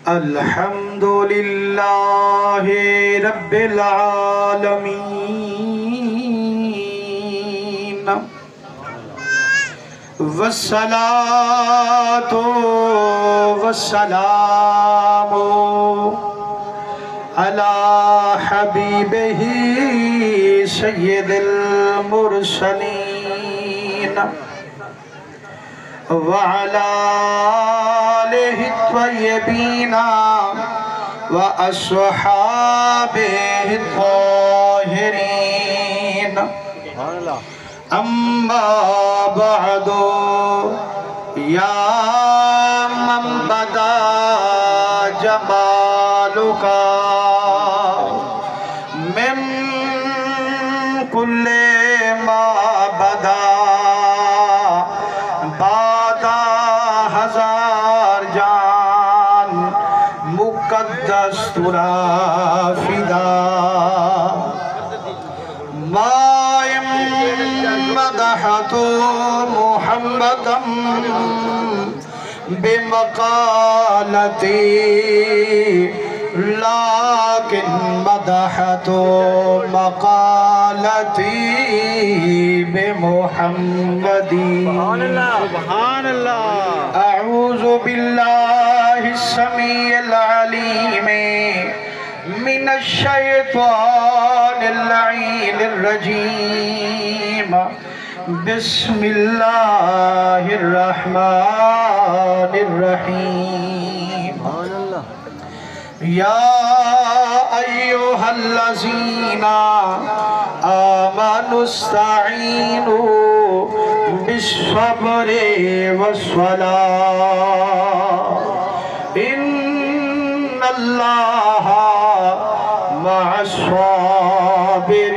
الحمد للہ رب العالمین والصلاة والسلام علی حبیبہ سید المرسلین وعلى آلہ الطیبین وأصحابہ الطاہرین اما بعد یا من بدا جمالک من کل ما بدا ہزار جان مقدس ترا فدا مائم مدحت محمدا بمقالتی لیکن مدحت مقالتی بمحمدی سبحان اللہ اعوذ باللہ السمیع العلیم من الشیطان اللعین الرجیم بسم اللہ الرحمن الرحیم یا ایوہا الذین آمنوا استعینوا بالصبر والصلاة ان اللہ مع الصابرین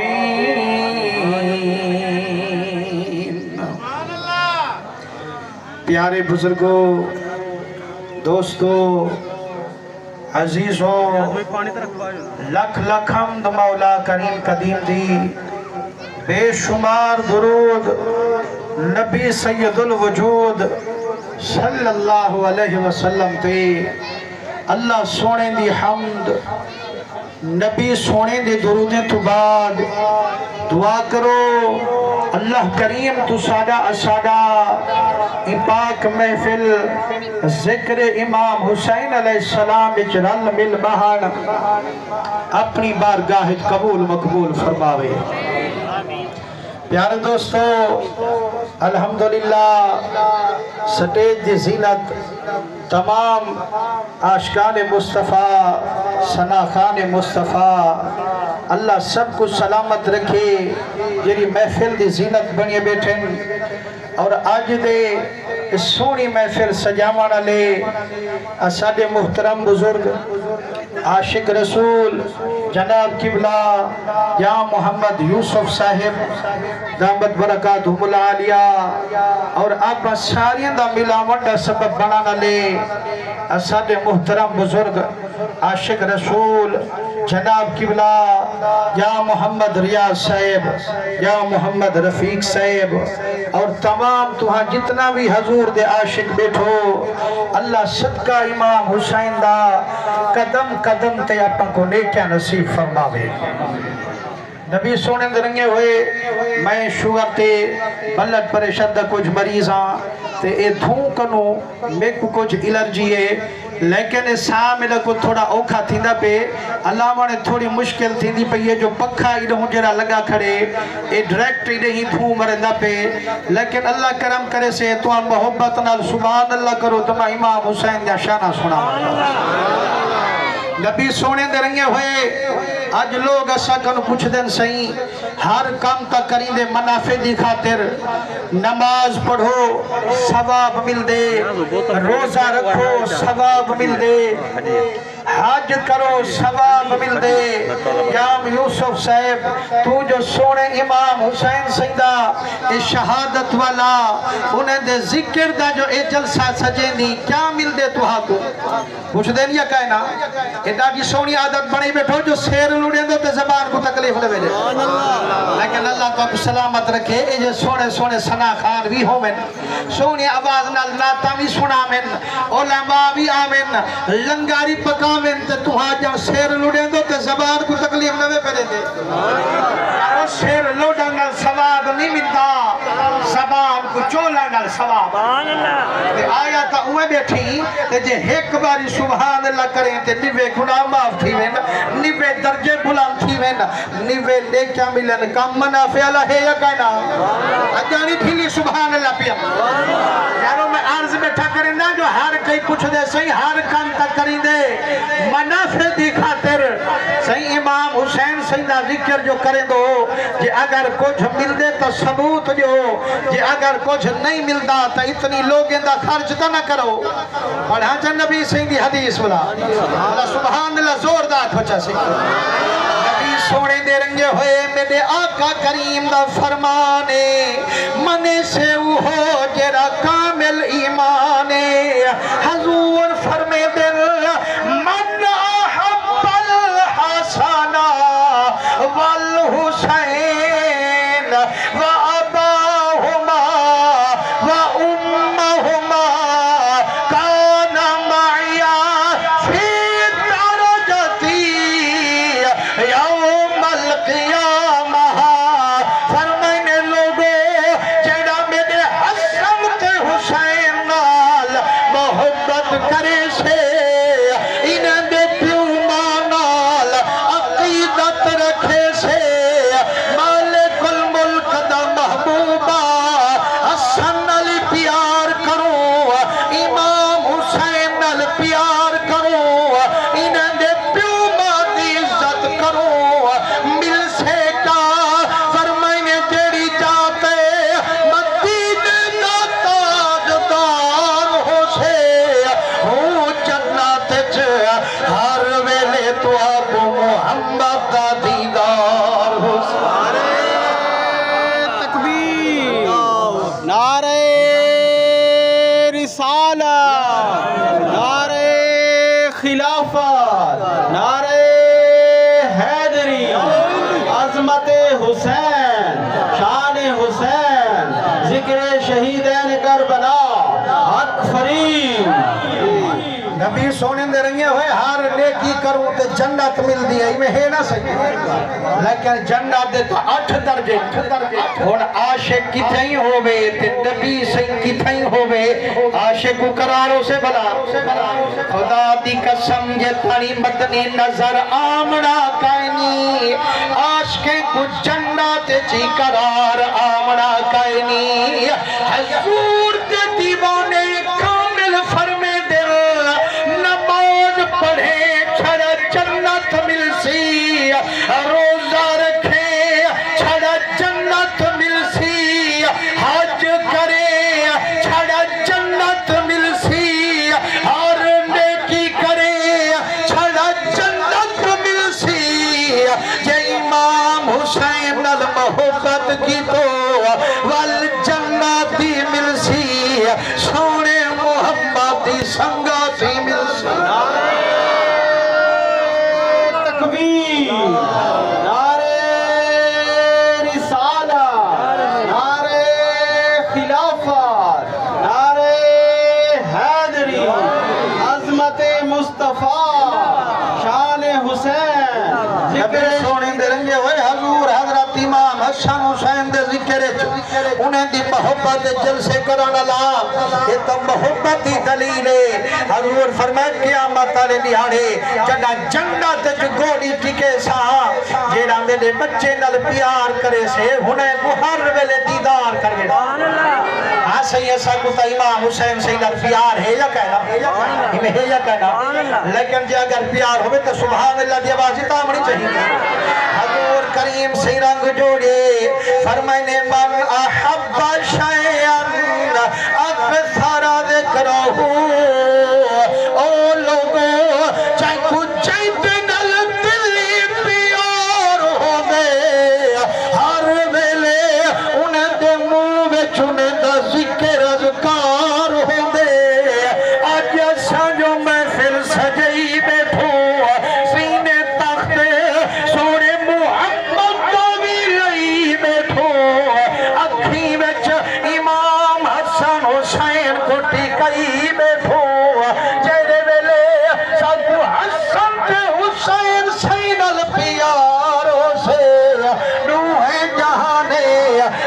پیارے بزرگوں دوستو عزیزوں لکھ لکھ حمد مولا کریم قدیم دی بے شمار درود نبی سید الوجود صلی اللہ علیہ وسلم تے اللہ سونے دی حمد نبی سونے دی درودیں تو بعد دعا کرو اللہ کریم تو سادہ اسادہ پاک محفل ذکر امام حسین علیہ السلام اجرل مل بہان اپنی بارگاہ قبول مقبول فرماوے پیارے دوستو الحمدللہ سٹیج دی زینت تمام عاشقان مصطفیٰ ثناخان مصطفیٰ اللہ سب کو سلامت رکھے جیری محفل دی زینت بنیے بیٹھن اور آج دے سونی محفل سجاوانا لے اساد محترم بزرگ عاشق رسول جناب قبلہ یا محمد یوسف صاحب دامت برکاتہم العالیہ اور آپ ساریاں دا ملاوٹ سبب بنانا لے اساد محترم بزرگ عاشق رسول جناب قبلہ یا محمد ریاض صاحب یا محمد رفیق صاحب اور تمام تہاں جتنا بھی حضور دے عاشق بیٹھو اللہ صدقہ امام حسین دا قدم قدم تے اپن کو نیکیاں نصیب فرماوے نبی سونے درنگے ہوئے میں شوگر تے بلڈ پریشر دا کچھ مریضاں تے اے دھوں کنو میں کو کچھ الرجی ہے لیکن ساں میں کو تھوڑا اوکھا تھی دا پہ علامہ نے تھوڑی مشکل تھی دی پہ یہ جو پکھا ایڈہوں جرا لگا کھڑے اے ڈریکٹ ایڈہ ہی دھوں مرندہ پہ لیکن اللہ کرم کرے سے تو ان محبت نال سبحان اللہ کرو تمہا امام حسین دیا شانہ سنا نبی سونے درنگے ہوئے آج لوگ ایسا کنو پوچھ دیں صحیح ہر کام تا کریں دے منافع دی خاطر نماز پڑھو ثواب مل دے روزہ رکھو ثواب مل دے حج کرو ثواب مل دے امام یوسف صاحب تو جو سونے امام حسین سیدہ اے شہادت والا انہیں دے ذکر دا جو اے جلسہ سجیں دی کیا مل دے تو ہاں کو پوچھ دے لیا کہنا ایڈا کی سونی عادت بڑی بیٹھو جو سیر لوڑیں دو تے زبان کو تکلیف دے بھیجے لیکن اللہ کو سلامت رکھے اے جو سونے سونے سنا خان بھی ہو من سونی آواز نال ناتا بھی سنا من علماء بھی آمن لنگاری پکا من تے تو ہاں جب سیر لوڑیں دو تے زبان کو تکلیف دے بھیجے اور سیر لوڑیں نال ثواب نہیں ملتا زبان کو چولا نال ثواب آیا تا اوہ بیٹھی تے جے ایک باری سبحان اللہ کریں تے نوے گناہ معاف تھی وین نوے درجے بلند تھی وین نوے لے کیا ملن کام منافع اللہ ہے یا کہنا اجانی تھیلی سبحان اللہ پیا یارو میں عرض بیٹھا کریں نا جو ہر کئی کچھ دے صحیح ہر کام تک کریں دے منافع دی خاطر صحیح امام حسین سیدہ ذکر جو کریں دو جی اگر کچھ مل دے تو ثبوت جو جی اگر کچھ نہیں ملتا تو اتنی لوگیں دا خرچ تو نہ کرو پڑھا چاہ نبی سیدھی حدیث بلا سبحان اللہ زوردار ہوچا سی نبی سونے دے رنگے ہوئے میرے آقا کریم دا فرمانے منے سے ہو جرا کامل ایمانے حضور فرمے دل من احب الحسن والحسین واباہما وامہما کان معیا فی درجتی یوم القیامہ فرمائنے لوگو جیڑا میرے حسن تے حسین نال محبت کرے سے انہیں دے پیو مانال عقیدت رکھے سے مالک الملک دا محبوبہ حسن نال پیار کرو امام حسین نال پیار کرو انہیں دے پیو مانی عزت کرو مل سے کا فرمائنے تیری جاتے مدینے دا تاجدار ہو سے ہوں جنت ہر ویلے تو اب محمد دا دیدار ہو سے تکبیر نعرہ رسالہ نعرہ خلافت نعرہ حیدری عظمت حسین شان حسین ذکر شہیدین کربلا حق فریم نبی سونے دے رنگے ہوئے ہر نیکی کروں تے جنت مل دی ہے میں ہے نہ سکے لیکن جنت دے تو 8 درجے اور عاشق کتھائیں ہوئے تے نبی سے کتھائیں ہوئے عاشق کو قراروں سے بلا خدا دی قسم یہ تاری مدنی نظر آمنا کائنی عاشقیں کو جنت چی قرار آمنا کائنی حضور دے دیوانے کامل فرمے دل نماز پڑھے چھڑا جنت مل سی روزہ رکھے چھڑا جنت مل سی حج کرے چھڑا جنت مل سی اور نیکی کرے چھڑا جنت مل سی یہ امام حسین نال محبت کی تو والجنتی مل سی سونے محمدی سنگاتی مل سی تکبیر نعرہ رسالہ نعرہ خلافت نعرہ حیدری عظمت مصطفیٰ شان حسین نبی سونے دے رنگے ہوئے حضور حضرت امام حسن حسین دے ذکر انہیں دی محبت جلسے کرانا لا یہ تو محبت ہی دلیل ہے حضور فرمائے قیامت آلے نہاڑے جنہ جنت جو گوڑی ٹکے سا جیڑا میرے بچے نل پیار کرے سے انہیں گوھر ویلے دیدار کرے ہاں صحیح ایسا کتا امام حسین سے نل پیار ہے یا کہنا ہمیں ہے یا کہنا لیکن جی اگر پیار ہوئے تو سبحان اللہ دی آوازی تامنی چاہیے حضور کریم سے رنگ جوڑے فرمائنے من احب شیئن اکثر ذکرہو او لوگو تے کچھ چاہتے نل دلی پیار ہو گئے ہر ویلے انہیں دے منہ وچ انہیں دا ذکر اذکار ہو گئے اج اساں جو محفل سجائی بیٹھو سینے تخت سونے محمد دا بھی لئی بیٹھو اکھی وچ امام حسن حسین کو ٹکائی بیٹھو جیڑے ویلے سب حسن تے حسین سینل پیاروں سے روح جہانے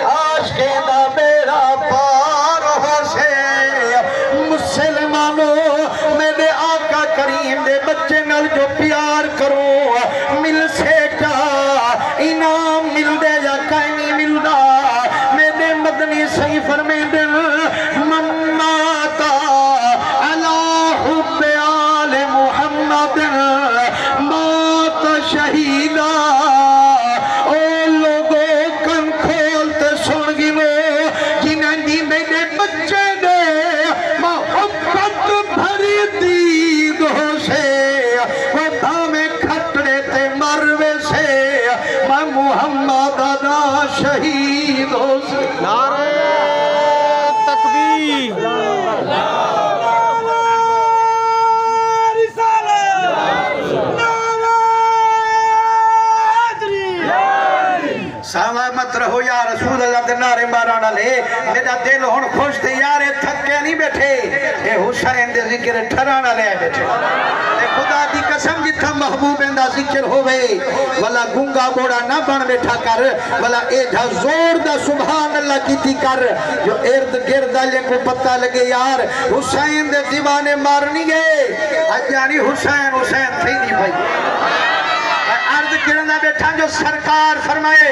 عاشق دا میرا پار ہو سے مسلمانوں میرے آقا کریم دے بچے نال جو پیار کرو مل سے کیا انعام مل دے یا کہیں نہیں مل دا میرے مدنی صحیح فرمے دل مماتا علی حب آل محمد مات شہیدہ او لوگوں کن کھولتے سن گنو جنہیں دی میرے بچے دے محبت بھری دیدوں سے وطا میں کھٹڑے تے مروے سے میں محمد ادا شہیدوں سے نعرہ تکبیر سلامت رہو یا رسول اللہ دے نعرے مارانا لے میرا دل ہون خوش تھے یارے تھکے نہیں بیٹھے اے حسین دے ذکر ٹھرانا لے بیٹھے اے خدا دی قسم جتھا محبوب اندہ ذکر ہوئے والا گنگا بوڑا نہ بن بیٹھا کر والا اے جھا زور دا سبحان اللہ کی تھی کر جو ارد گرد آلے کو پتہ لگے یار حسین دے دیوانے مارنی گئے اجانی حسین حسین تھی نہیں بھائی عرض کرنا بیٹھا جو سرکار فرمائے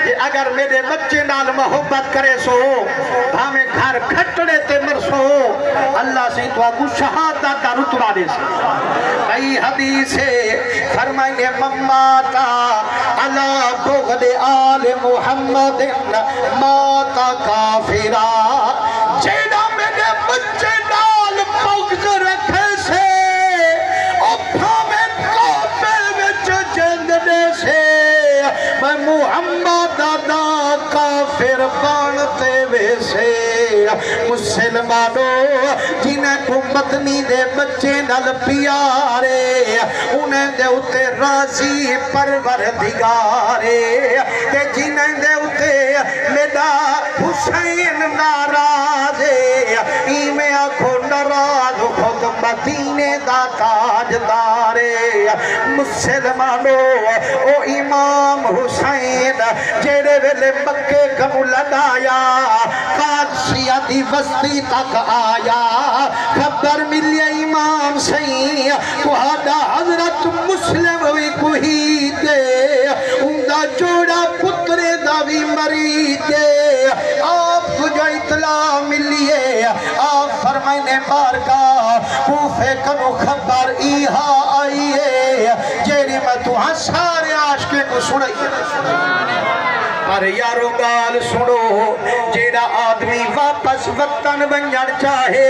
کہ اگر میرے بچے نال محبت کرے سو ہمیں گھر کھٹڑے تے مرسو اللہ سے تو آگو شہادت کا رتبہ دے سے کئی حدیث فرمائے مماتا علی بغض آل محمد ماتا کافرہ جیڑا میرے بچے نال بغض رکھے سے میں محمد دادا کافر بانتے ویسے مسلمانوں جنہیں کو مدنی دے بچے نل پیارے انہیں دے اتے راضی پروردگارے تے جنہیں دے اتے میرا حسین نارازے ایمیں آنکھو ناراض خود مدینے دا تاجدارے مسلمانوں او امام حسین جیڑے ویلے مکے کمو لڑایا قادسیہ دی بستی تک آیا خبر ملیا امام سہی کوہادا حضرت مسلم ہوئی کوہی دے اندہ جوڑا پترے دا بھی مری دے آپ کو جو اطلاع ملیے آپ فرمائنے بارگاہ کوفے کنو خبر ایہا آئیے جیڑی میں تو ہاں سارے عاشقے کو سنائی پر یارو گال سنو جیڑا آدمی واپس وطن بنجر چاہے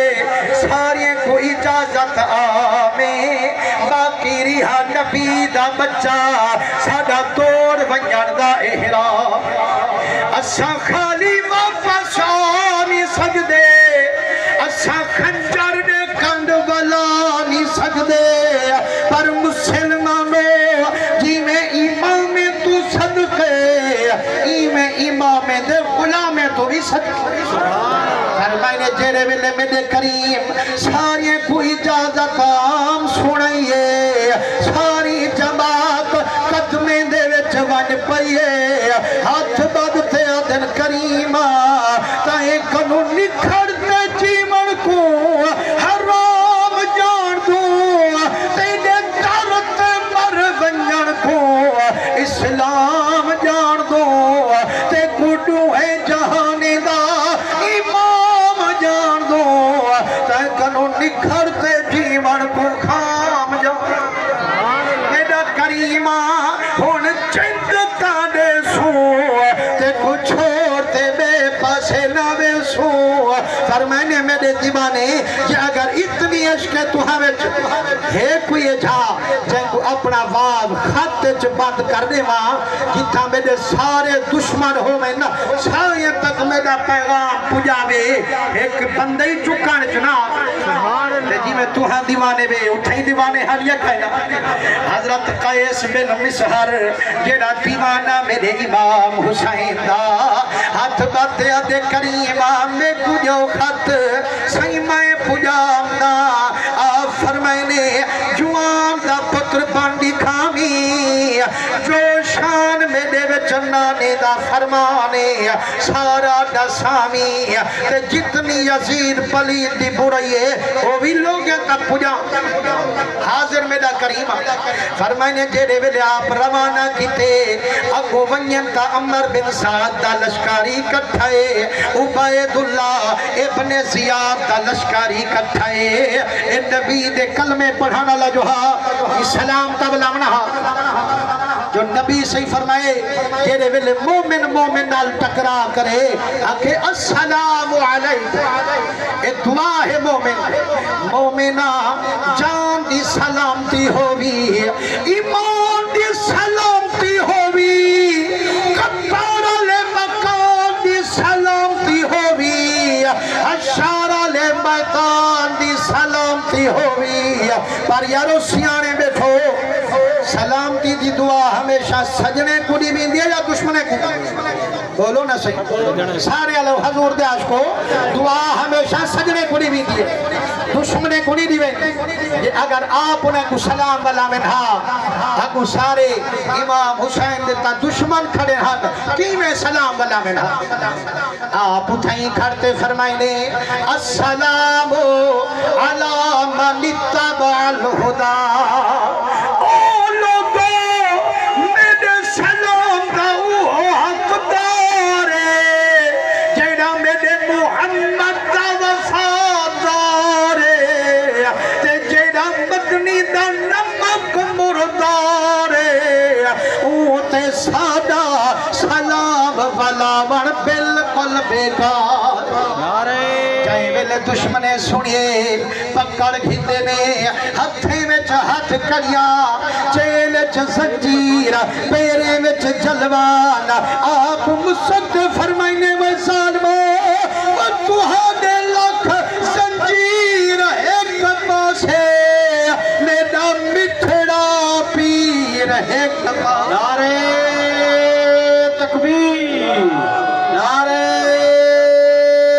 سارے کو اجازت آمیں باقی رہا نبی دا بچہ ساڑا توڑ بنجر دا احرام اساں خالی واپس آنی سجدے اساں خنجر دے کند والا نہیں سجدے پر مسلمانوں جی میں امام تو صدقے ایمیں امام دے غلام تو بھی صدقے فرمائنے جیرے ویلے میرے کریم ساری کو اجازت عام سنائیے ساری جماعت قدمیں دے وچ ون پئیے ہاتھ بدتے آدن کریمہ تائیں کنو نکھڑتے جیمن کو حرام جان دوں تینے دارت مر بنجن کو اسلام جان دوں تے گھڑو ہے جہانی دا امام جان دوں تے کنو نکھڑتے جیمن کو خام جان میرا کریمہ ہون چند تانے سو تے کو چھوڑتے بے پاسے نہ بے سو فرمائنے میرے دیوانے کہ اگر اتنی عشق تو ہمیں ہے کوئی جا جن کو اپنا باب خط چ بند کر دے ماں جتھا میرے سارے دشمن ہو میں نا سارے تک میرا پیغام پجاوے ایک بندے ہی چکان چنا جی میں تو ہاں دیوانے بے اٹھائی دیوانے حال یہ کہنا حضرت قیس بن مسحر جیڑا دیوانہ میرے امام حسین دا ہاتھ باتے دے کری امام میں کجو خط سہی میں پجام دا آپ فرمائنے جوان دا پتر بانڈی کھامی جو شان میں دے چنانے دا فرمانے سارا دا سامی تے جتنی یزید پلید دی برائیے وہ بھی لوگیں تک پجام حاضر میں دا کریم فرمائنے جیرے ویلے آپ روانہ کیتے اگو ونین تا عمر بن سعد دا لشکاری کٹھائے عبید اللہ ابن زیاد دا لشکاری کٹھائے اے نبی دے کلمے پڑھانا لجوہا اسلام تبلامنہا جو نبی صحیح فرمائے جیرے ویلے مومن مومن نال ٹکرا کرے آکے السلام علیکم اے دعا ہے مومن مومنہ جان دی سلامتی ہوئی ایمان دی سلامتی ہوئی کتارہ لے مکان دی سلامتی ہوئی اشارہ لے مکان دی سلامتی ہوئی پر یارو سیانے بیٹھو سلامتی دی دعا ہمیشہ سجنے کو نہیں بھی دیا یا دشمنے کو بولو نا صحیح سارے اللہ حضور دے عاشقو دعا ہمیشہ سجنے کو نہیں بھی دیا دشمنے کو نہیں دیوے اگر آپ انہیں کو سلام والا میں تھا اگو سارے امام حسین دیتا دشمن کھڑے ہاتھ کی میں سلام والا میں تھا آپ اتھائیں کھڑتے فرمائنے السلام علی من اتبع الہدا سلام والا بالکل بیکار جائیں ویلے دشمنے سنیے پکڑ گھتے نے ہتھے میں ہاتھ کریا چیل زنجیر پیرے میں جلوان آپ مسد فرمائنے میں ظالمو وہ تہانے لکھ زنجیر ایک پاسے میرا مٹھڑا پیر ایک پاسے نعرے تکبیر نعرہ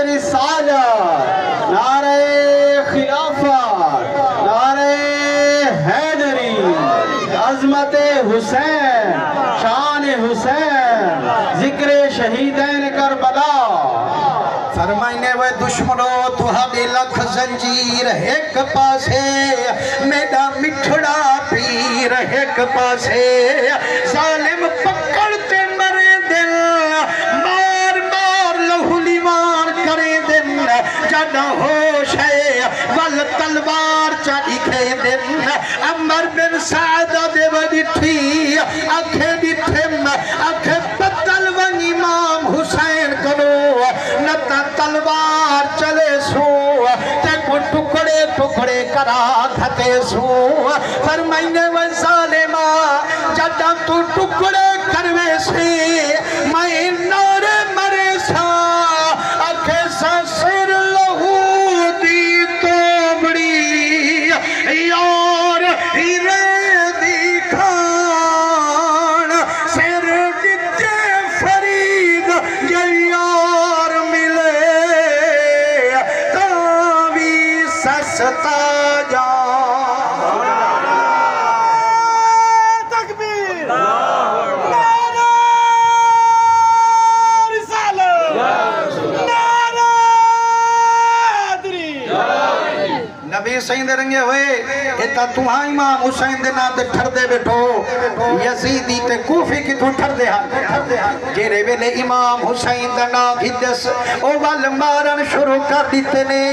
رسالت نعرہ خلافت نعرہ حیدری عظمت حسین شان حسین ذکر شہیدین کربلا فرمائنے وہ دشمنوں تہاڈی لکھ زنجیر ایک پاسے میرا مٹھڑا پیر ایک پاسے ظالم پکڑتے مرے دل مار مار لہو لیوان کرے دن جڑا ہوش ہے ول تلوار چاہی کھے دن عمر بن سعد دے ودٹھی اکھے ڈٹھم اکھے بدل ون امام حسین کرو نتا تلوار چلے سو تے کو ٹکڑے ٹکڑے کرا کھتے سو فرمائنے و ظالمہ جڑا تو ٹکڑے کروے سے میں نارے مرے سا اکھے سا سر لہو دی توبڑی یار ہیرے دی کھان سر ڈٹے فرید یار ملے تاوی سستا جا نبی سین دے رنگے ہوئے اتا تمہاں امام حسین دے نام دے ٹھر دے بیٹھو یزیدی تے کوفی کی تو ٹھر دے ہاں جیرے ویلے امام حسین دے نام گھدس او وال مارن شروع کر دیتے نے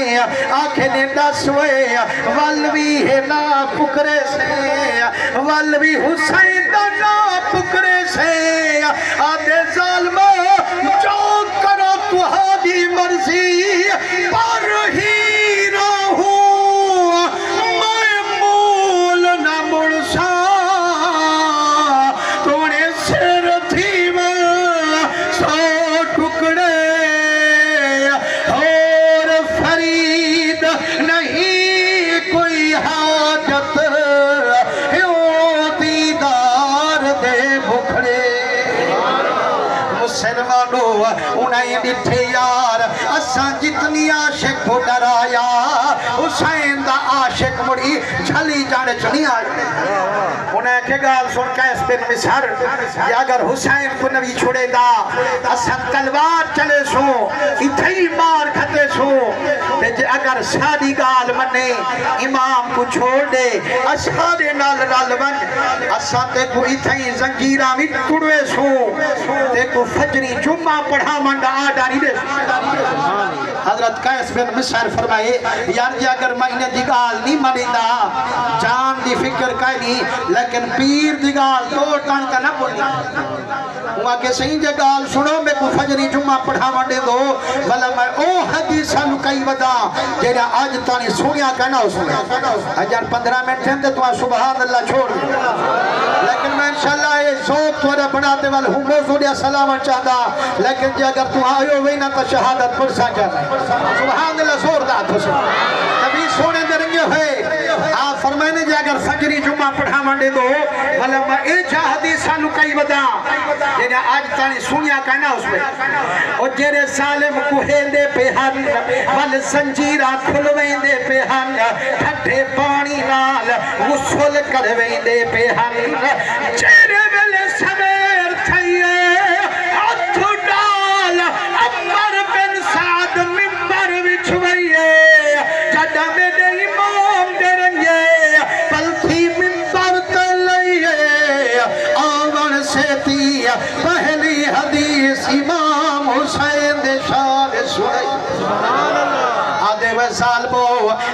آنکھیں نے ڈس ہوئے والوی ہے نا پکرے سے والوی حسین دا نا پکرے سے آدھے ظالمہ جو کرو تہاڈی مرضی پر ہی رہوں اساں جتنی عاشق کو ڈرایا حسین دا عاشق مڑی جھلی جانے چنی آئی انہیں کہ گال سن قیس بن مصر کہ اگر حسین کو نبی چھوڑے دا اساں تلوار چلے سو اتھائی مار کھتے سو اگر ساری گال منے امام کو چھوڑ دے اشارے نال رال بن اساں تے کو اتھائی زنجیرہ میں کڑوے سو تے کو فجری جمعہ پڑھا منڈا آڈاری دے حضرت قیس بن مصر فرمائے یار جی اگر میں انہیں دیگال نہیں مریندہ جان دی فکر کہہ نہیں لیکن پیر دیگال دو ٹان کا نہ بولی وہاں کہ صحیح جگال سنو میں کو فجری جمعہ پڑھا منڈے دو والا میں او حدیثہ لکائی ودا جیرا آج تانی سنیا کہنا ہو سنیا اجار 15 منٹ ہیں تو سبحان اللہ چھوڑ لیکن میں انشاءاللہ یہ ذوق تورا بناتے والے ہوں موضوع دیا سلامت چاہتا لیکن جی اگر تو آئیو ہوئی نا تو شہادت پرسا چاہتا سبحان اللہ زور دات ہو سکتا نبی سونے درنگے ہوئے آپ فرمائنے جی اگر فجری جمعہ پڑھا منڈے دو والا میں ایچا حدیثہ لکائی ودا جیرا آج تانی سنیا کہنا اس میں اور جیرے سالم کوہین دے پہ ہن وال زنجیرہ کھلوین دے پہ ہن ٹھٹے پانی نال غسل کروین دے پہ ہن جیرے ویلے سویر تھئیے ہاتھ ڈال عمر بن سعد ممبر وچھوئیے جڑا میرے امام دے رنگے پلتھی ممبر تلئیے آون سے تھی پہلی حدیث امام حسین دے شان سنائی سبحان اللہ آدھے وہ سال بو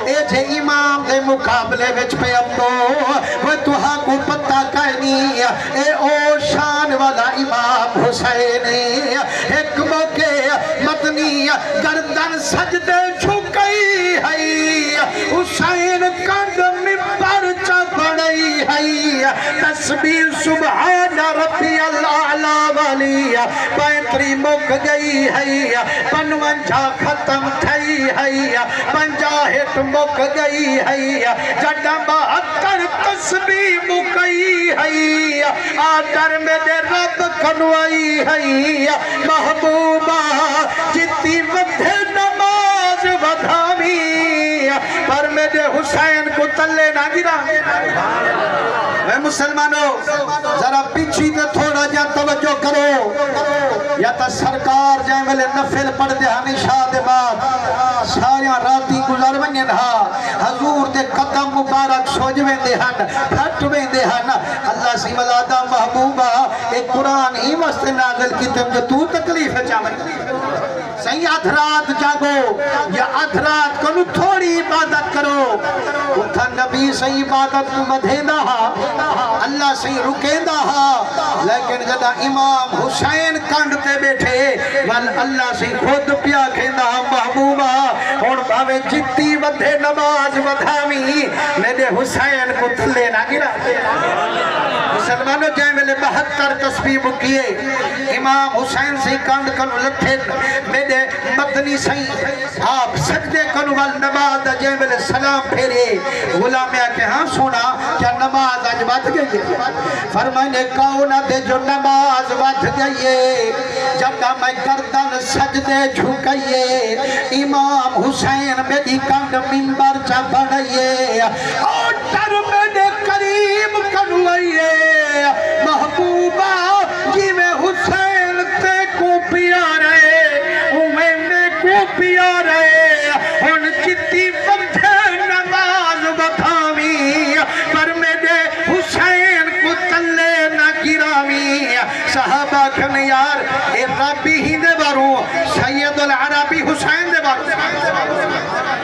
اے جے امام دے مقابلے وچ پہ اب تو وہ توہاں کو پتہ کہنی اے او شان والا امام حسین ایک موقع مدنی گردن سجدے جھکئی ہے حسین کند ممبر چپڑئی ہے تسبیح سبحان ربی العلا والی پینتری مک گئی ہے پنونجا ختم تھئی ہے پنجاہٹ مک گئی ہے جڑا 72 تسبیح مکئی ہے آدر میں دے رب کنوائی ہے محبوبہ جتی ودھے نماز ودھامی پر میں دے حسین کو تلے نہ گرا اے مسلمانوں ذرا پیچھی تے تھوڑا جا توجہ کرو یا تا سرکار جائیں ملے نفل پڑھ دے ہمیشہ دے بعد ساریاں راتی گزار ونین حضور دے قدم مبارک سوجویں دے ہن پھٹویں دے ہن اللہ سی ولادہ محبوبہ ایک قرآن ہی مست نازل کی تم جو تو تکلیف ہے چاہمن صحیح ادھرات جاگو یا ادھرات کنو تھوڑی عبادت کرو اتھا نبی صحیح عبادت کو مدھیندہ اللہ صحیح رکیندہ لیکن جدا امام حسین کانڈتے بیٹھے وال اللہ صحیح خود پیا کھیندہ محبوبہ اور بھاوے جتی ودھے نماز ودھامی میرے حسین کو تھلے نہ گرا مسلمانوں جائیں ملے 72 تسبیح بکیے امام حسین سے کانڈ کنو لٹھے میرے مدنی صحیح آپ سجدے کنو وال نماز جائیں ملے سلام پھیرے غلامیا کہ ہاں سونا کیا نماز آج بات گئی ہے فرمائنے کونہ دے جو نماز بات گئی ہے جگہ میں گردن سجدے جھکئیے امام حسین میری کانڈ ممبر چا بڑھئیے اور در میرے قریب کنوئیے محبوبہ جی میں حسین تے کو پیا رہے میں کو پیا رہے ان جتی بندھے نماز بتاوی پر میرے حسین کو تلے نہ گراوی صحابہ کھن یار اے ربی ہی دے بارو سید العربی حسین دے بارو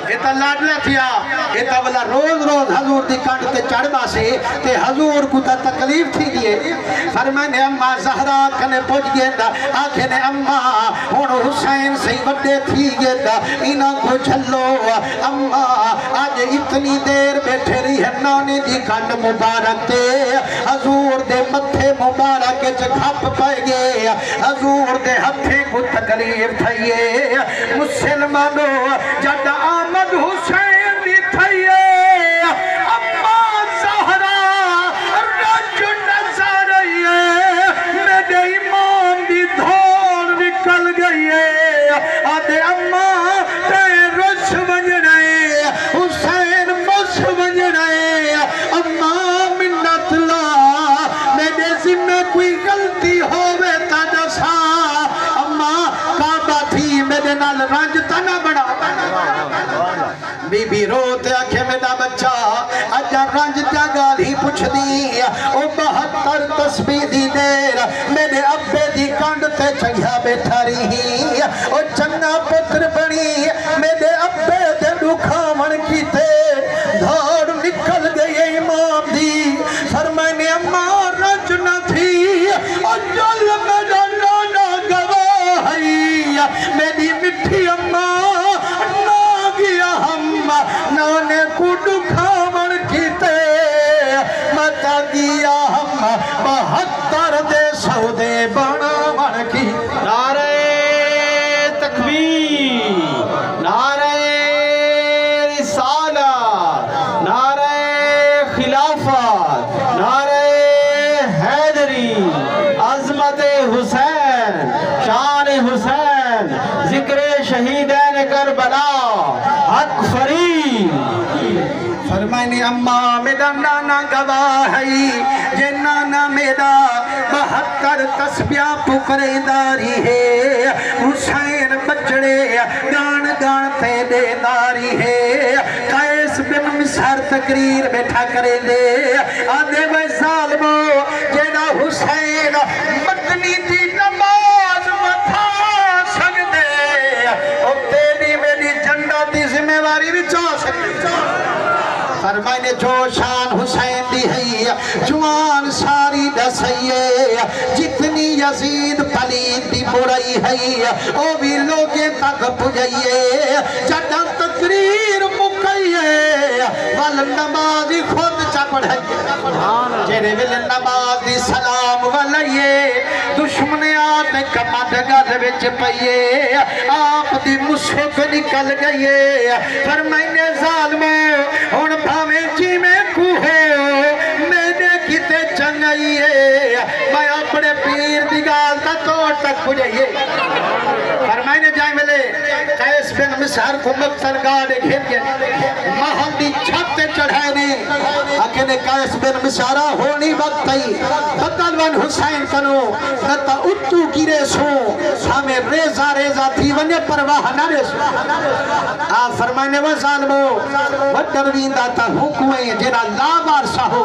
ایتا لاڈلہ تھیا ایتا بلا روز روز حضور دی کانڈتے چڑھبا سے تے حضور کو تا تکلیف تھی دیئے فرمائنے اممہ زہرہ کنے پوچھ گئے دا آنکھیں اممہ ہون حسین سے بڑے تھی گئے دا انہاں کو جھلو اممہ آج اتنی دیر بیٹھے رہی ہے نانے دی کانڈ مبارک تے حضور دے متھے مبارک جگھپ پائے گئے حضور دے ہتھے کو تکلیف تھائیے مسلمانوں جد آمد حسین دی تھائیے اممہ زہرہ رج نظر آئیے میرے امام دی دھوڑ نکل گئی ہے آدھے اممہ رنج تنا بڑا بی بی رو تے آکھے میرا بچہ اجا رنج تے گال ہی پوچھ دی او 72 تسبیح دی دیر میرے ابے دی کنڈ تے چنگا بیٹھا رہی او چنگا پتر بنی میرے ابے دے دکھاون کیتے دھاڑ نکل گئی امام دی فرمائنے اماں رنج نہ تھی اجل میرا نانا گواہی میری مٹھی اماں نہ گیا ہم نانے کو دکھاون کیتے متا گیا ہم 72 دے سودے بناون کی نعرہ تکبیر، نعرہ رسالت، نعرہ خلافت، نعرہ حیدری، عظمت حسین، شان حسین، ذکر شہیدین کربلا، حق فرید۔ فرمائنی اماں میرا نانا گواہ ہے جے نانا میرا 72 تسبیح پکرے داری ہے حسین بچڑے گان گان تے دے داری ہے قیس بن مسہر تقریر بیٹھا کرے دے آدھے وے ظالمو جیڑا حسین مدنی دی نماز متھا سکدے او تیری میری جنڈا دی ذمہ واری وچ آ سکدے فرمائنے جو شان حسین دی ہے جوان ساری دسائیے جتنی یزید پلید دی برائی ہے او بھی لوگیں تک پجائیے جڑا تقریر مکئیے وال نمازی خود چپڑھائیے جیرے ویلے نماز دی سلام والائیے دشمن آتے کمد گل وچ پئیے آپ دی مشک نکل گئیے فرمائنے ظالموں ہن بھاویں جی میں کوہو میرے کتے چنگئیے میں اپنے پیر دی گال تا توڑ تک پجائیے فرمائنے جائے ملے قیس بن مسہر کو مقتل گاڑے گھر گئے محل دی چھت چڑھائے نے اکھنے قیس بن مسہرہ ہونی وقت تئی بدل ون حسین کنو نتا اتو کی ریسو ہمیں ریزہ ریزہ تھی ونیا پرواہ نہ ریسو آپ فرمائنے وہ ظالمو وڈرویندہ تا حکویں جنہ لاوارسا ہو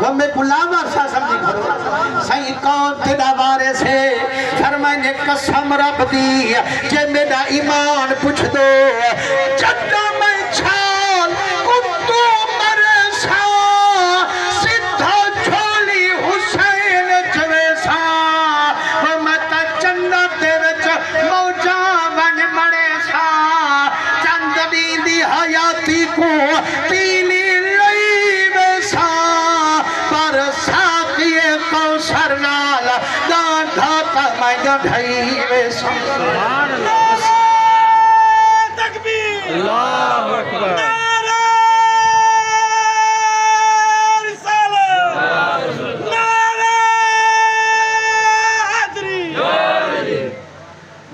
وہ میں کو لاوارسا سمجھی کرو سہی کون تیرا وارے سے فرمائنے قسم رب دی جے میرا ایمان پوچھ دو جدہ میں چھال اتو مرسا سدھا چھولی حسین جویسا ومتا جنت وچ موجا ون مڑے سا چند دی حیاتی کو تیلی لئی ویسا پر ساقی کوثر نال گاندھا تا میں گندھائی ویسا اللہ اکبر،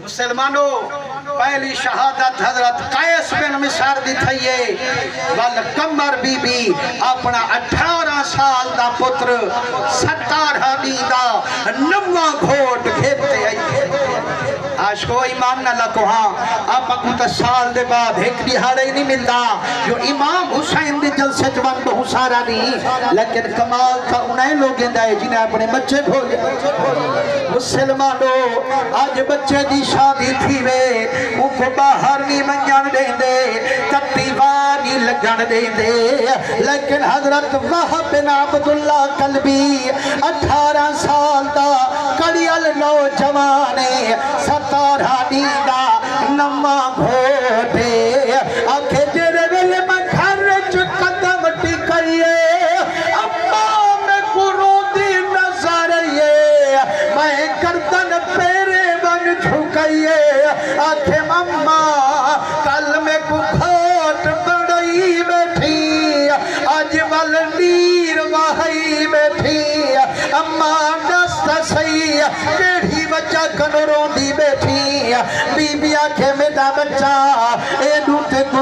مسلمانوں پہلی شہادت حضرت قیس بن مسہر دی تھئیے والقمر بی بی اپنا 18 سال دا پتر 17 دی دا 9 گھوٹ گھیتے آئی آج کو ایمان نہ لکو ہاں آپ کو تا سال دے بعد ایک دہاڑے ہی نہیں ملتا جو امام حسین دی جلسے جوان بہو سارا نہیں لیکن کمال تھا انہیں لوگ اندائے جنہیں اپنے بچے بھولے مسلمانوں آج بچے دی شادی تھی وے ان کو باہر نہیں منجان دیں دے تتیوانی لگان دیں دے لیکن حضرت وہب بن عبداللہ قلبی 18 سال دا کڑیل نوجوانے 17 دیدہ نمہ گھوٹے آنکھیں جیرے ویلے میں گھر قدم ٹکائیے اماں میں گرو دی نظریے میں گردن پیرے بن جھکائیے آنکھیں مماں کل میں کو کھوٹ بڑائی بیٹھی آج والنیر وحی بیٹھی اماں دست سی کیڑی بچہ کنوروں دی بیٹھی بی بی آنکھیں میرا بچہ اے دوتے کو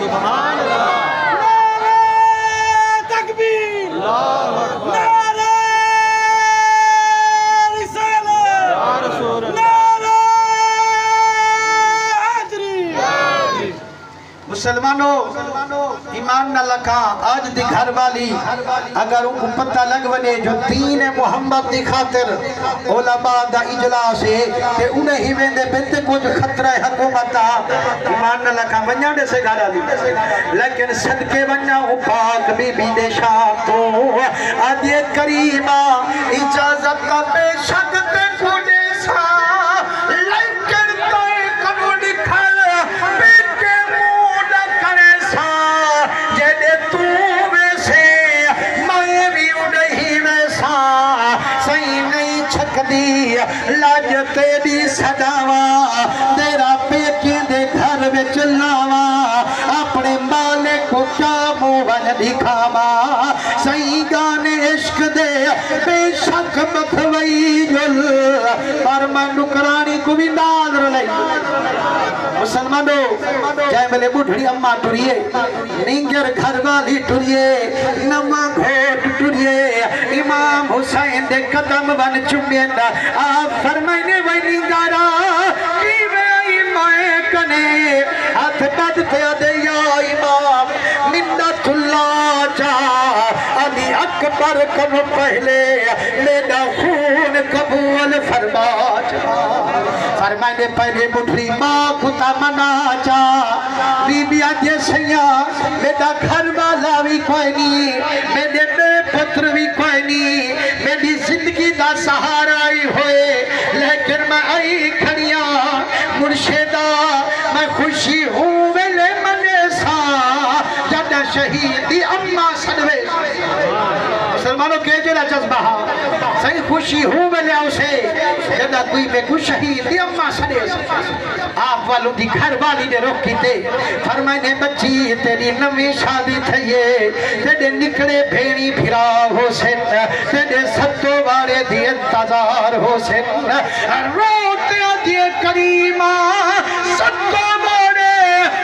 سبحان اللہ تکبیر اللہ اکبر نعرہ رسالت یا رسول اللہ نعرہ حیدری مسلمانوں ایمان نہ لکھا آج دی گھر والی اگر ان کو پتہ لگ بنے جو دین محمد دی خاطر علماء دا اجلاس ہے کہ انہیں ہی ویندے بنتے کچھ خطرہ حکومت دا ایمان نہ لکھا ونیانے سے گھر آلی لیکن صدقے ونیا پاک بی بی دے شاہ تو آدھے کریمہ اجازت کا بے شک تے کھوڑے سا لیکن کوئی کنو نکھل بیٹے موڈا کرے سا جیدے تو ویسے میں بھی اڑہی ویسا صحیح نہیں چھک دی لاج تیری صداوا تیرا پیکے دے گھر میں چلاوا اپنے مالک کو کیا موہن دکھاوا صحیح گانے عشق دے بے شک مکھوئی جل اور میں نکرانی کو بھی نال رلائی مسلمانوں جائے ملے بڑھڑی اممہ ٹوریے نینگر گھر والی ٹوریے نمہ گھوٹ ٹوریے امام حسین دے قدم بن چمین آپ فرمائنے وی نینگارا کی وے ایمائے کنے ہاتھ بدتے دے یا امام منت اللہ جا علی اکبر کن پہلے میرا خون قبول فرما جا فرمائنے پہلے بڑھڑی ماں کتا منا جا بی بی آدھے سیاں میرا گھر والا بھی کوئی نہیں میرے بے پتر بھی کوئی نہیں میری زندگی دا سہارا ہی ہوئے لیکن میں آئی کھڑیاں مرشدہ میں خوشی ہوں ویلے منے سا جدہ شہیدی اممہ سنوے مسلمانوں کے جلہ جذبہ صحیح خوشی ہوں میں لے اسے جدہ کوئی میں کچھ شہید دی اممہ سنے آپ والوں دی گھر والی نے روک کی تے فرمائنے بچی تیری نمی شادی تھئیے تیرے نکڑے بھیڑی بھرا ہو سن تیرے ستو بارے دی انتظار ہو سن روتے دیئے کریمہ ستو بارے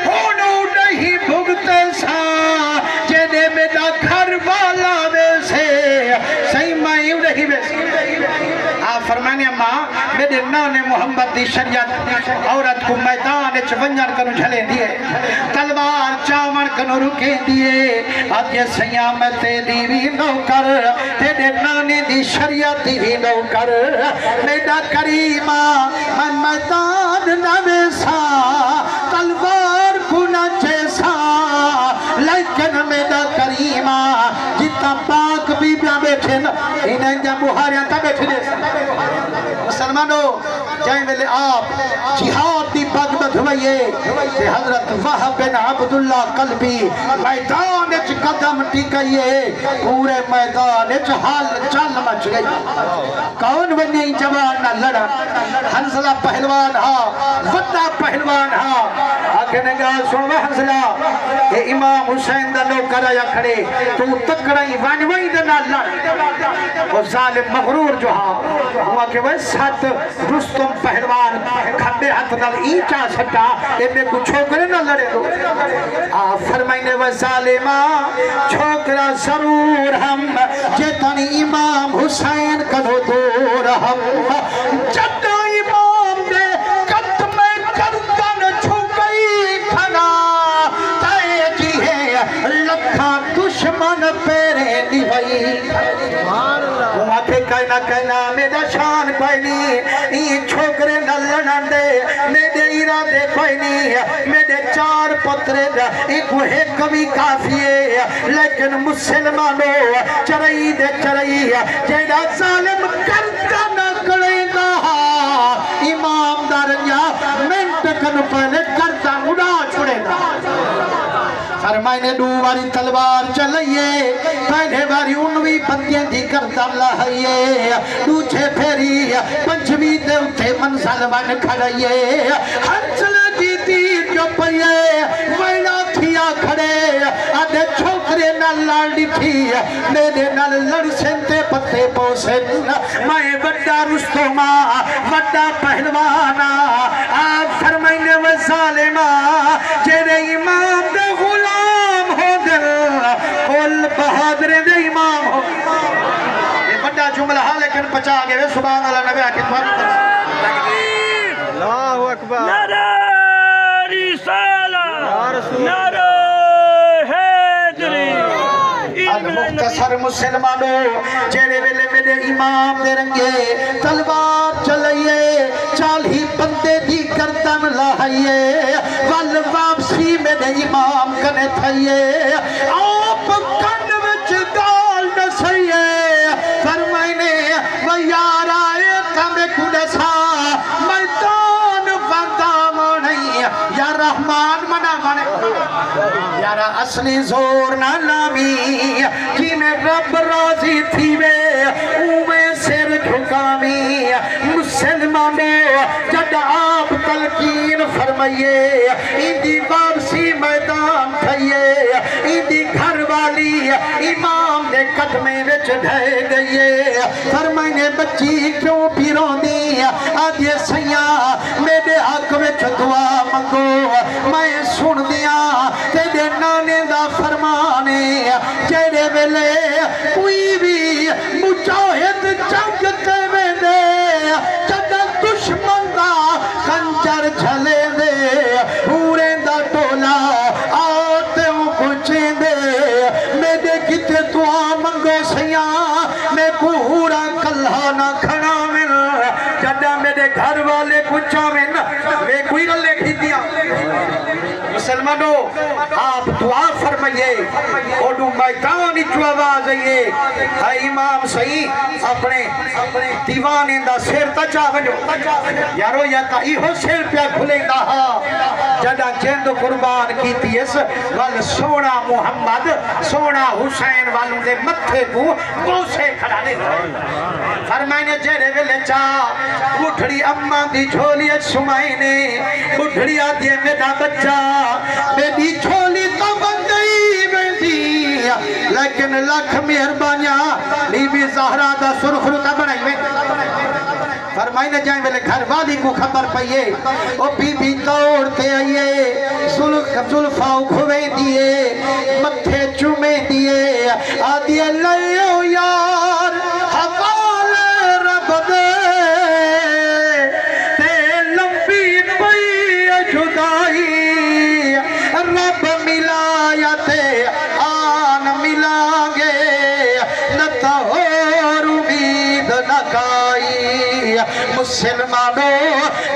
ہونو نہیں بھگتے سا جنہیں میرا گھر والا میں سے صحیح مائی نہیں میں سے آپ فرمانے اممہ میرے نان محمد دی شریعت عورت کو میدان چونجن کنو جھلے دیئے تلوار چاون کنو رکے دیئے آدھے سیامت دیوی نوکر تیرے نان دی شریعت دیوی نوکر میرا کریمہ میں میدان نویسا تلوار کو نہ جیسا لیکن میرا کریمہ جتا پاک بی بیا بیٹھے نا انہیں جا بہاریاں تا بیٹھے دے مسلمانوں جائیں ملے آپ جہاد دی بغدت ہوئیے کہ حضرت وحب بن عبداللہ قلبی میدان اچھ قدم ٹکئیے پورے میدان اچھ حال چل مچ گئی کون بنی جوان نہ لڑا حنزلہ پہلوان ہاں وڈا پہلوان ہاں آگے نگاہ سنو حنزلہ اے امام حسین دا لوگ کرایا کھڑے تو تکڑائی وانوئی دا نہ لڑ وہ ظالم مغرور جو ہاں ہوا کہ وہ ساتھ رستم پہلوان کھڑے ہاتھ نال اینچا سٹا اے کو چھوکرے نہ لڑے دو آپ فرمائنے وہ ظالمہ چھوکرا ضرور ہم جتنی امام حسین کنو دور ہم جد امام دے قد میں کردن چھوکئی کھنا تائے جی ہے لکھا دشمن پیرے دیوئی وہاں کے کہنا میرا شان کوئی نہیں این چھوکرے نہ لڑن دے میرے ارادے کوئی نہیں میرے چار پترے ایک ہے کبھی کافی ہے لیکن مسلمانوں چرئی دے چرئی جیڑا ظالم کرتا نہ کرے گا امام دارنیا منٹ کن پہلے کرتا اڑا چھوڑے گا فرمائنے دو واری تلوار چلئیے پہلے واری انوی پتیاں دی کرتا لہئیے دوچھے پھیری پنچوی دے اٹھے منزل ون کھڑئیے ہنسل جی تیر جو پئیے ویڑا تھیا کھڑے آدھے چھوکرے نہ لڑی تھی میرے نہ لڑ سنتے پتے پوسن میں بڑا رستوما بڑا پہلوانا آپ فرمائنے و ظالمہ جیرے کربلا لیکن پچا گئے سبحان اللہ نبی آکے تکبیر اللہ اکبر نعرہ رسالہ یا رسول نعرہ حیدری مختصر مسلمانوں جیرے ویلے میرے امام دے رنگے تلوار چلائیے 40 بندے دی گردن لائیے وال واپسی میرے امام کنے تھائیے آپ کن وچ گال نسائیے فرمائنے ویار آئے کمے کڈسا میدان واندا مانئی یا رحمان منا مانے یارا اصلی زور نہ نامی کی میں رب راضی تھی میں اوے سر جھکامی مسلمانوں جد آپ تلقین فرمائیے اندی واپسی میدان تھائیے اندی گھر والی امام دے قدمے وچ ڈھے گئیے فرمائنے بچی کیوں پیروں دی آدھے سیاں میرے حق وچ دعا منگو میں سن دیا تیرے نانے دا فرمانے جیڑے ویلے کوئی بھی مجاہد جنگتے میں دے جدہ دشمن دا خنجر جھلے دے پورے دا ٹولا آتے ہوں کچھیں دے میرے کتے دعا منگو سیاں میں پورا کلہ نہ کھڑا من جدہ میرے گھر والے کچھا من میں کوئی رلے کھی دیا مسلمانوں آپ دعا فرمائیے اوڈو میدانی جو آواز آئیے ہے امام صحیح اپنے دیوانے دا سیر تا چاہنو یارو یا تا ایہو سیر پیا کھلے دا جدہ جندو قربان کی تیس وال سونا محمد سونا حسین والوں دے متھے کو سے کھڑا دے فرمائنے جیرے ویلے چاہ اٹھڑی اممہ دی جھولی سمائنے اٹھڑی آدھے میرا بچہ میری جھولی تو بن گئی بیٹی لیکن لکھ مہربانیاں بی بی زہرہ دا سرخ رتا بنائی میں فرمائنے جائیں ویلے گھر والی کو خبر پئیے او بی بی توڑتے آئیے زلفاؤ کھوے دیئے متھے چومے دیئے آدھے لئیو یار حوالے رب دے تے لمبی پئی جدائی رب ملا یا تے آن ملا گے نتا اور امید نکائی مسلمانوں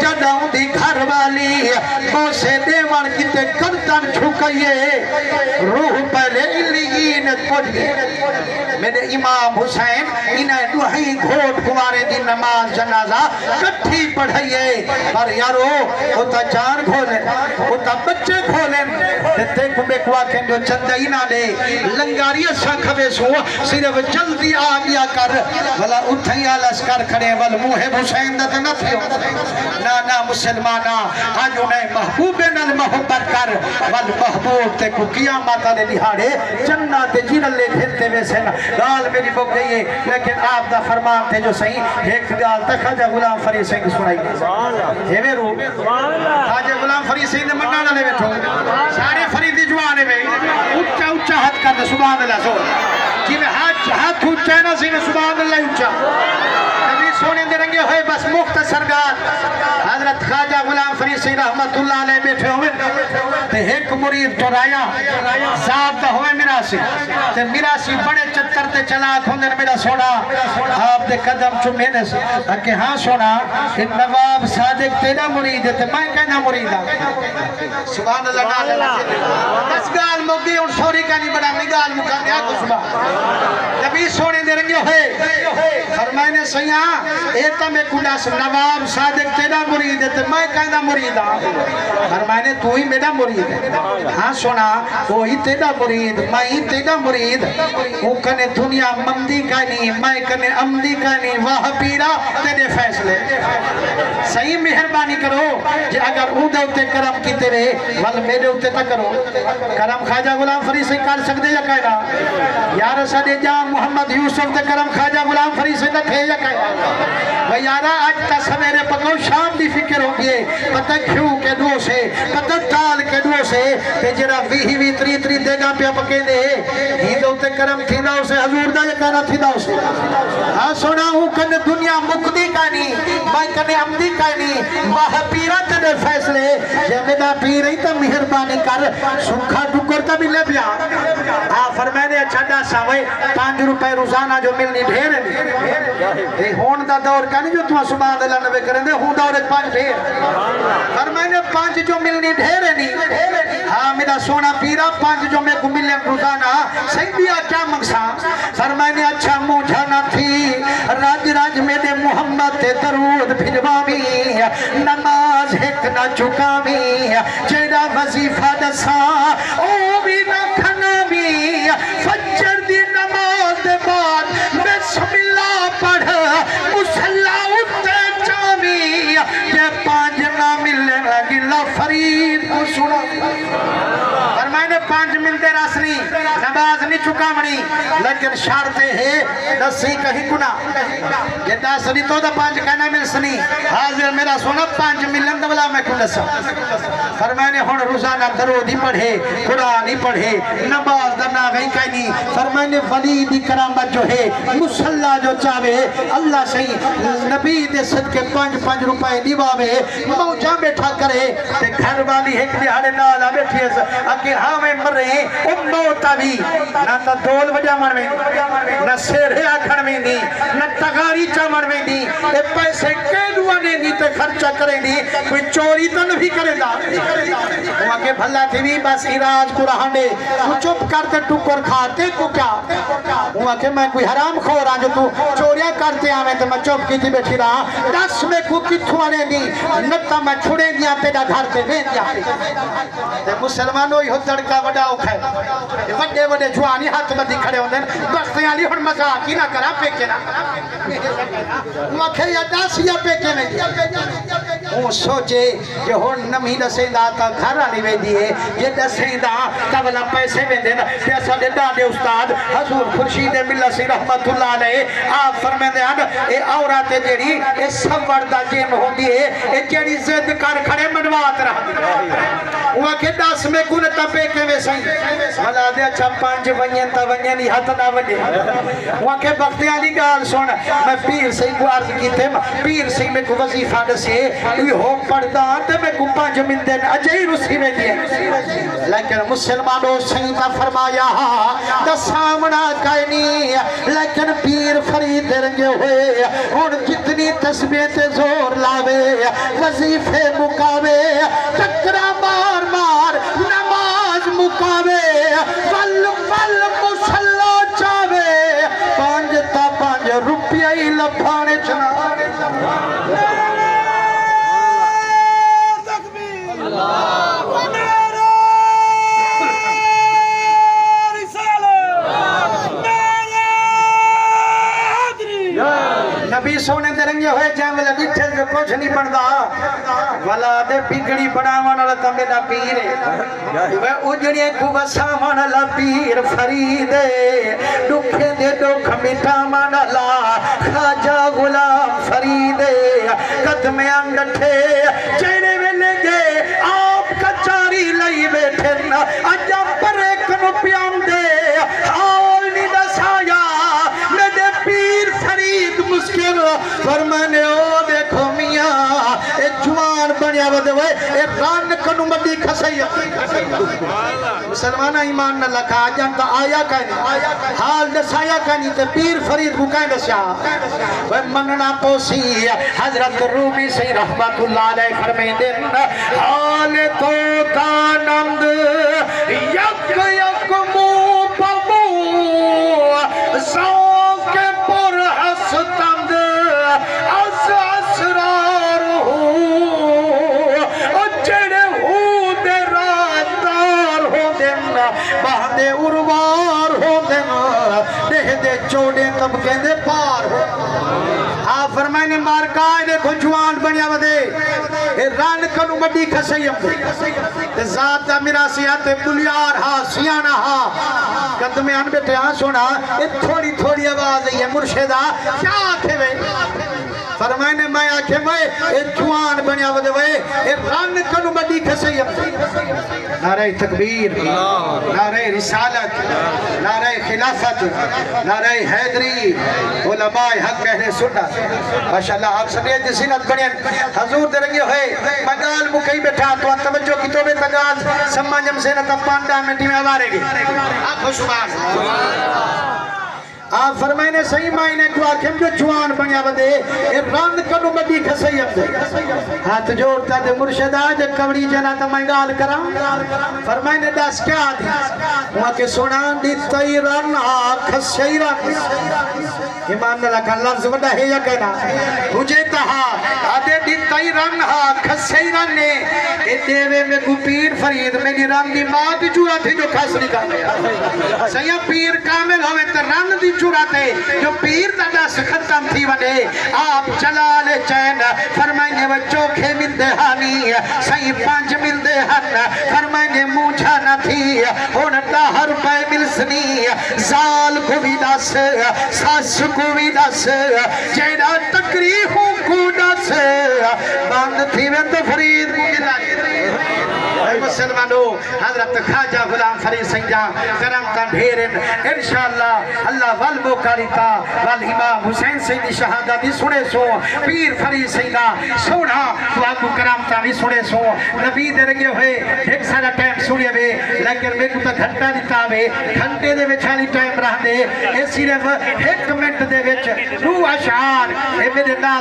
جدوں دی گھر والی بوسے دیوان کتے گردن چھکائیے روح پہلے علیین پڑھئے میرے امام حسین انہیں دوہی گھوٹ گوارے دی نماز جنازہ کٹھی پڑھائیے پر یارو ہوتا جان کھولیں ہوتا بچے کھولیں تے کو بیکوا کھنڈو چندہ انہاں نے لنگاری اسا کھوے سو صرف جلدی آگیا کر بھلا اتھائی آلس کر کھڑے بل موہب حسین دا نہ تھیو نا مسلمانہ آج انہیں محبوب نل محبت کر بل محبوب تے کو قیامت نے دہاڑے جنت جنل لے کھلتے میں سے گال میری بک گئی ہے لیکن آپ دا فرمان تھے جو صحیح ایک گال تک خاجہ غلام فرید سنگھ سنائی یہ میں رو خاجہ غلام فرید سنگھ مننا نہ لے بیٹھو سارے فریدی جوانے میں اچھا اچھا حد کر دے سبحان اللہ سو جی میں ہاتھ اچھا ہے نا سی میں سبحان اللہ اچھا نبی سونے دے رنگے ہوئے بس مختصر گال حضرت خاجہ غلام فرید سنگھ رحمت اللہ علیہ بیٹھے ہوئے تے ایک مرید تو رایا صاحب دا ہوئے میراسی تے میراسی بڑے چتر تے چلاک ہوندے میرا سونا آپ دے قدم چمینے سے کہ ہاں سونا نواب صادق تیرا مرید ہے تے میں کہنا مرید ہوں سبحان اللہ دس گال موگی اور سوری کا نہیں بڑا گال مکان دیا کو سبحان نبی سونے دے رنگے ہوئے فرمائنے سیاں ایتا میں کڑا سے نواب صادق تیرا مرید ہے تے میں کہنا مرید ہوں فرمائنے تو ہی میرا مرید ہے ہاں سونا وہی تیرا مرید میں ہی تیرا مرید وہ کنے دنیا مندی کا نہیں میں کنے امدی کا نہیں واہ پیرا تیرے فیصلے صحیح مہربانی کرو جی اگر اودے ہوتے کرم کی تیرے وال میرے ہوتے تا کرو کرم خواجہ غلام فرید سے کر سکتے یا کہنا یا رسد جام محمد یوسف تے کرم خواجہ غلام فرید سے تھے یا کہنا بھئی یارا آج تا سمیرے پکو شام دی فکر ہو گئے پتہ کیوں کے دو سے پتہ تال کے دو سے تے جرا ویہی وی تری تری دے گا پیا پکے دے ہی دو تے کرم تھی نہ اسے حضور دا یہ کہنا تھی دا اسے ہاں سونا ہوں کن دنیا مقدی کہنی میں کن عمدی کہنی واہ پیرہ تنے فیصلے یہ میرا پیر ہی تا مہربانی کر سکھا ٹکر تا بھی لے بیا فرمائنے اچھا دا ساوے 5 روپے روزانہ جو ملنی ڈھیر ہے ہون دا دور کہنی جو تمہیں سبحان اللہ نبے کریں دے ہون دور 5 ڈھیر فرمائنے 5 جو ملنی ڈھیر ہے نہیں ہاں میرا سونا پیرہ 5 جو میں کو ملیں روزانہ صحیح بیا کیا مقصا فرمائنے اچھا مجھا نہ تھی راج راج میرے محمد درود بھجوامی نماز ایک نہ چکامی جیرا وظیفہ دسا او بھی نہ کھنامی فجر دی نماز دے بعد بسم اللہ پڑھ مسلح اٹھتے جامی یہ 5 نہ ملنے لگی اللہ فرید کو سنا فرمائنے 5 ملتے راسنی نماز نہیں چکا منی لیکن شارتے ہیں 10 کہیں گنا یہ 10 نہیں تو 5 کہنا مل سنی حاضر میرا سونا 5 ملن دولا میں کھو لسا فرمائنے ہون روزانہ درود ہی پڑھے قرآن ہی پڑھے نماز درنا گئی کہنی فرمائنے ولی دی کرامت جو ہے مسلح جو چاہے اللہ صحیح نبی دے صدقے 5 روپے دیواوے موجہ بیٹھا کرے تے گھر والی ایک دیہاڑے نالا بیٹھی ہے اکے ہاں میں مرے موتا بھی نہ تا دول وجہ مرویں نہ سیرے آکھن میں دی نہ تغاری چا مرویں دی اے پیسے کے دوانے دی تے خرچہ کریں دی کوئی چوری تو نہیں کرے دا وہاں کے بھلا تھی بھی بس عراج کو رہانے تو چپ کرتے ٹکر کھاتے کو کیا وہاں کے میں کوئی حرام خور آج تو چوریاں کرتے آمیں تو میں چپ کی تھی بیٹھی رہا 10 میں کو کتھو آنے دی نتا میں چھوڑے دیا پیدا گھر تے بین دیا مسلمانوں ہی دڑکا وڈا اوکھا ہے وڈے وڈے جوانی ہاتھ میں کھڑے ہوندے بختیالی ہن مزاق ہی نہ کرا پیکے نہ مکھے یا 10 یا پیکے نہیں وہ سوچے کہ ہن نمی دسیندا تا گھر آنی ویندی ہے یہ دسیندا تبلا پیسے ویندے نا تے اساں دے ڈاڈے استاد حضور خورشید ملت سی رحمت اللہ علیہ آپ فرمیندے ہن اے عورت جیڑی اے سوڑ دا جن ہوندی ہے اے جیڑی ضد کر کھڑے منوات رہندی وہ کہ 10 میں کون تپے کے ویسائی بھلا دے اچھا 5 ونین تا ونین ہی ہاتھ نہ ونی وہ کہ بختیالی گال سن میں پیر سے کو عرض کی تھے پیر سے میں کو وظیفہ دسے یہ ہو پڑھتا تے میں کو 5 من دن اجئی رسی میں دیے لیکن مسلمانوں سیدہ فرمایا دا سامنا کائنی لیکن پیر فرید رنگے ہوئے اور جتنی تسبیح تے زور لاوے وظیفے مکاوے چکرہ مار مار نماز مکاوے ول ول مسلح چاوے 5 تا 5 روپیہ ہی لبھانے چنانے نبی سونے دے رنگے ہوئے جامل ڈٹھے جو کچھ نہیں بڑھدا والا دے بگڑی بڑھاوان والا تا میرا پیر ہے وہ اجڑے کو بساوان والا پیر فرید ہے دکھے دے دکھ مٹاوان والا خواجہ غلام فرید ہے قدم انگٹھے چہرے میں لے گئے آپ کچاری لئی بیٹھے نا اجا پر ایک نپیام دے حال نہیں دسایا میرے پیر فرید مسکر فرمانے او دیکھو میاں اے جوان بنیا بدے ہوئے اے ران کنو مدی کھسائی مسلمانہ ایمان نہ لکھا جانتا آیا کہنی حال دسایا کہنی تے پیر فرید کو کہیں دسیا وہ مننا پوسی حضرت رومی سی رحمت اللہ علیہ فرمائیں دن حال تو دانند یک یک مو پمو سوک پر حسطند از اسرار ہو اجڑے ہو دے رازدار ہو دن باندے اروار ہو دن دے دے چوڑے تب کہندے پار ہو آپ فرمائنے مارکائے دیکھو جوان بنیا ودے اے ران کنو مڈی کھسیم دے ذات میرا سیاحت بلیار ہاں سیانہ ہاں قدمے آن بیٹھے ہاں سونا اے تھوڑی تھوڑی آواز ہے مرشدہ کیا آکھے وے فرمائنے میں آکھے میں اے جوان بنیا ودے وے اے رن کنو بڑی کھسے نعرہ تکبیر نعرہ رسالت نعرہ خلافت نعرہ حیدری علماء حق کہنے سننا ماشاءاللہ آپ سمیت جسینت بنین حضور درنگی ہوئے مگال مکئی بیٹھا تو توجہ کی تو بے تگال سمان جم سے نتا پانڈا میں ٹیمیں آوارے گی آپ خوش سبحان آپ فرمائنے صحیح معنی کو آکھیں جو جوان بنیا بدے اے ران کنو بڑی کھسئی اب دے ہاتھ جوڑتا دے مرشد آج کبڑی جنا تا میں گال کرام فرمائنے داس کیا دی وہاں کے سنان دی تیران کھسئی ران ایمان اللہ کا لفظ وڈا ہے یا کہنا مجھے تہا آدھے دی تیران کھسئی ران نے اے دیوے میں کو پیر فرید میری ران دی ماں دی جورا تھی جو کھسری کا سیاں پیر کامل ہوئے تا ران دی چوراتے جو پیر دا دس ختم تھی ونے آپ جلال چین فرمائنے وہ چوکھے مل دے ہانی سہی پانچ مل دے ہن فرمائنے موچھا نہ تھی ہون دا ہر پائے مل سنی زال کو بھی دس ساس کو بھی دس جیڑا تکریحوں کو دس باند تھی وند فرید مسلمانو حضرت خواجہ غلام فرید سنجا کرم تا بھیرن انشاءاللہ اللہ والموکالیتا والامام حسین سیدی شہادہ دی سنے سو پیر فرید سنجا سوڑا واقو کرم تا بھی سنے سو نبی دے رگے ہوئے ایک سارا ٹائم سنے ہوئے لیکن میں کو تا گھنٹا دیتا ہوئے گھنٹے دے وچھالی ٹائم رہ دے اے صرف ایک منٹ دے وچ 2 اشعار اے میرے نام